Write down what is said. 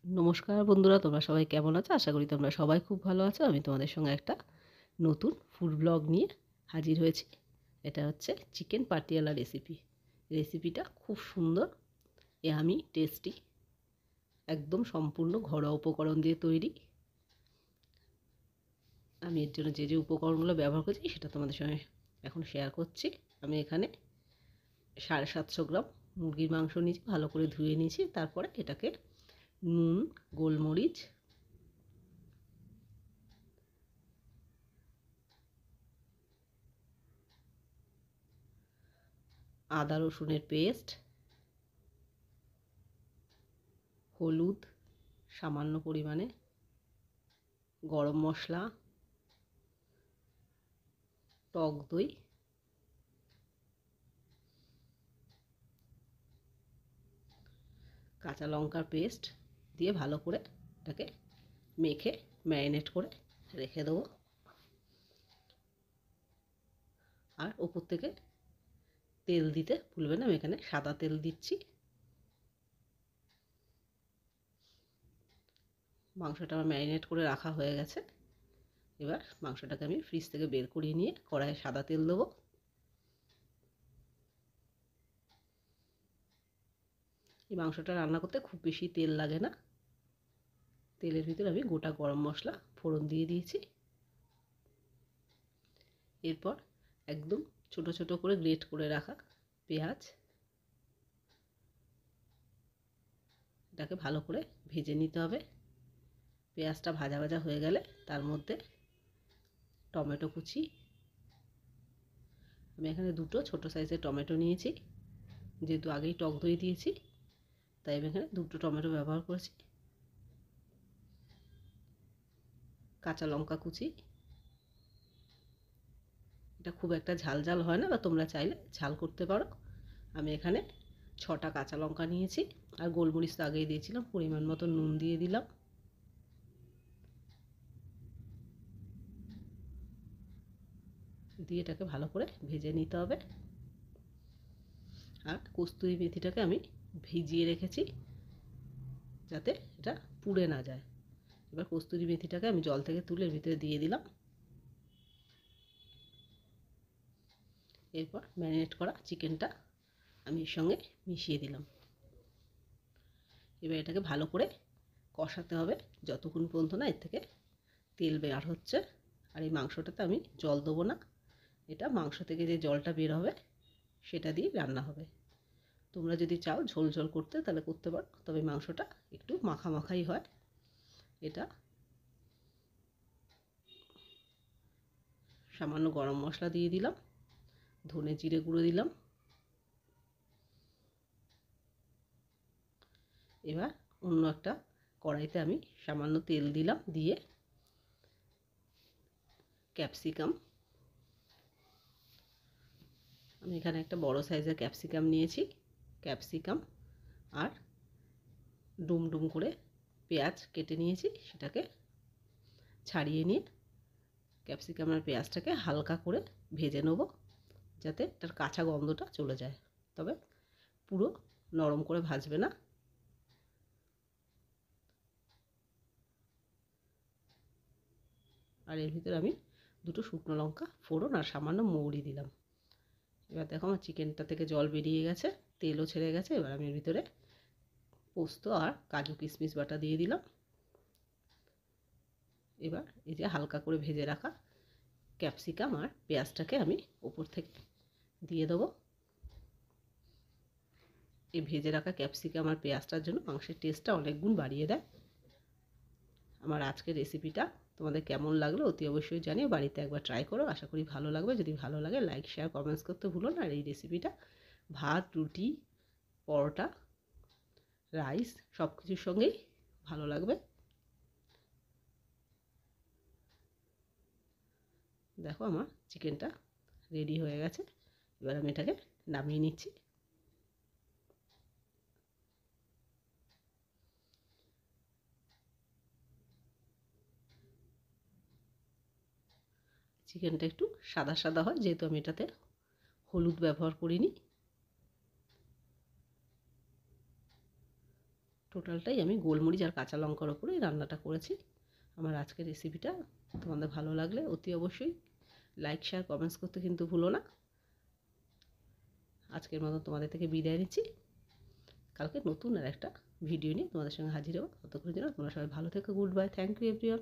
নমস্কার বন্ধুরা, তোমরা সবাই কেমন আছো? আশা করি তোমরা সবাই খুব ভালো আছো। আমি তোমাদের সঙ্গে একটা নতুন ফুড ব্লগ নিয়ে হাজির হয়েছি। এটা হচ্ছে চিকেন পাটিয়ালা রেসিপি। রেসিপিটা খুব সুন্দর, আমি টেস্টি, একদম সম্পূর্ণ ঘরোয়া উপকরণ দিয়ে তৈরি। আমি এর জন্য যে উপকরণগুলো ব্যবহার করছি সেটা তোমাদের সঙ্গে এখন শেয়ার করছি। আমি এখানে 750 গ্রাম মুরগির মাংস নিয়েছি, ভালো করে ধুয়ে নিয়েছি। তারপরে এটাকে নুন, গোলমরিচ, আদা রসুনের পেস্ট, হলুদ সামান্য পরিমাণে, গরম মশলা, টক দই, কাঁচা লঙ্কার পেস্ট দিয়ে ভালো করে এটাকে মেখে ম্যারিনেট করে রেখে দেবো। আর ওপর থেকে তেল দিতে ভুলবেন না, আমি এখানে সাদা তেল দিচ্ছি। মাংসটা আমার ম্যারিনেট করে রাখা হয়ে গেছে। এবার মাংসটাকে আমি ফ্রিজ থেকে বের করিয়ে নিয়ে কড়াইয়ে সাদা তেল দেবো। এই মাংসটা রান্না করতে খুব বেশি তেল লাগে না। তেলের ভিতরে আমি গোটা গরম মশলা ফোড়ন দিয়ে দিয়েছি। এরপর একদম ছোট ছোট করে গ্রেট করে রাখা পেঁয়াজ, এটাকে ভালো করে ভেজে নিতে হবে। পেঁয়াজটা ভাজা ভাজা হয়ে গেলে তার মধ্যে টমেটো কুচি, আমি এখানে দুটো ছোট সাইজের টমেটো নিয়েছি। যেহেতু আগেই টক দই দিয়েছি তাই আমি এখানে দুটো টমেটো ব্যবহার করেছি। কাঁচা লঙ্কা কুচি, এটা খুব একটা ঝাল ঝাল হয় না, বা তোমরা চাইলে ঝাল করতে পারো। আমি এখানে 6টা কাঁচা লঙ্কা নিয়েছি। আর গোলমরিচ তো আগেই দিয়েছিলাম, পরিমাণ মতো নুন দিয়ে দিলাম। দিয়ে এটাকে ভালো করে ভেজে নিতে হবে। আর কস্তুরি মেথিটাকে আমি ভিজিয়ে রেখেছি যাতে এটা পুড়ে না যায়। এবার কস্তুরি মেথিটাকে আমি জল থেকে তুলে এর ভিতরে দিয়ে দিলাম। এরপর ম্যারিনেট করা চিকেনটা আমি এর সঙ্গে মিশিয়ে দিলাম। এবার এটাকে ভালো করে কষাতে হবে যতক্ষণ পর্যন্ত না এর থেকে তেল বের হচ্ছে। আর এই মাংসটাতে আমি জল দেবো না, এটা মাংস থেকে যে জলটা বের হবে সেটা দিয়ে রান্না হবে। তোমরা যদি চাও ঝোল ঝোল করতে তাহলে করতে পারো, তবে মাংসটা একটু মাখা মাখাই হয়। এটা সামান্য গরম মশলা দিয়ে দিলাম, ধনে জিরে গুঁড়ো দিলাম। এবার অন্য একটা কড়াইতে আমি সামান্য তেল দিলাম, দিয়ে ক্যাপসিকাম, আমি এখানে একটা বড় সাইজের ক্যাপসিকাম নিয়েছি। ক্যাপসিকাম আর ডুম ডুম করে পেঁয়াজ কেটে নিয়েছি, সেটাকে ছাড়িয়ে নিয়ে ক্যাপসিকাম আর পেঁয়াজটাকে হালকা করে ভেজে নেব যাতে তার কাঁচা গন্ধটা চলে যায়, তবে পুরো নরম করে ভাজবে না। আর এর ভিতরে আমি দুটো শুকনো লঙ্কা ফোড়ন আর সামান্য মৌরি দিলাম। এবার দেখো আমার চিকেনটা থেকে জল বেরিয়ে গেছে, তেলও ছেড়ে গেছে। এবার আমি এর ভিতরে পোস্ত আর কাজু কিশমিশ বাটা দিয়ে দিলাম। এবার এই যে হালকা করে ভেজে রাখা ক্যাপসিকাম আর পেঁয়াজটাকে আমি উপর থেকে দিয়ে দেবো। এই ভেজে রাখা ক্যাপসিকাম আর পেঁয়াজটার জন্য মাংসের টেস্টটা অনেক গুণ বাড়িয়ে দেয়। আমার আজকের রেসিপিটা তোমাদের কেমন লাগলো অতি অবশ্যই জানিও। বাড়িতে একবার ট্রাই করো, আশা করি ভালো লাগবে। যদি ভালো লাগে লাইক শেয়ার কমেন্টস করতে ভুলো না। আর এই রেসিপিটা ভাত, রুটি, পরোটা, রাইস সব কিছুর সঙ্গেই ভালো লাগবে। দেখো আমার চিকেনটা রেডি হয়ে গেছে। এবার আমি এটাকে নামিয়ে নিচ্ছি। চিকেনটা একটু সাদা সাদা হয় যেহেতু আমি এটাতে হলুদ ব্যবহার করিনি। টোটালটাই আমি গোলমরিচ আর কাঁচা লঙ্কার ওপরে রান্নাটা করেছি। আমার আজকের রেসিপিটা তোমাদের ভালো লাগলে অতি অবশ্যই লাইক শেয়ার কমেন্টস করতে কিন্তু ভুলো না। আজকের মতো তোমাদের থেকে বিদায় নিচ্ছি। কালকে নতুন আর একটা ভিডিও নিয়ে তোমাদের সঙ্গে হাজির হবো। ততক্ষণের জন্য তোমরা সবাই ভালো থেকো। Good bye. Thank you everyone.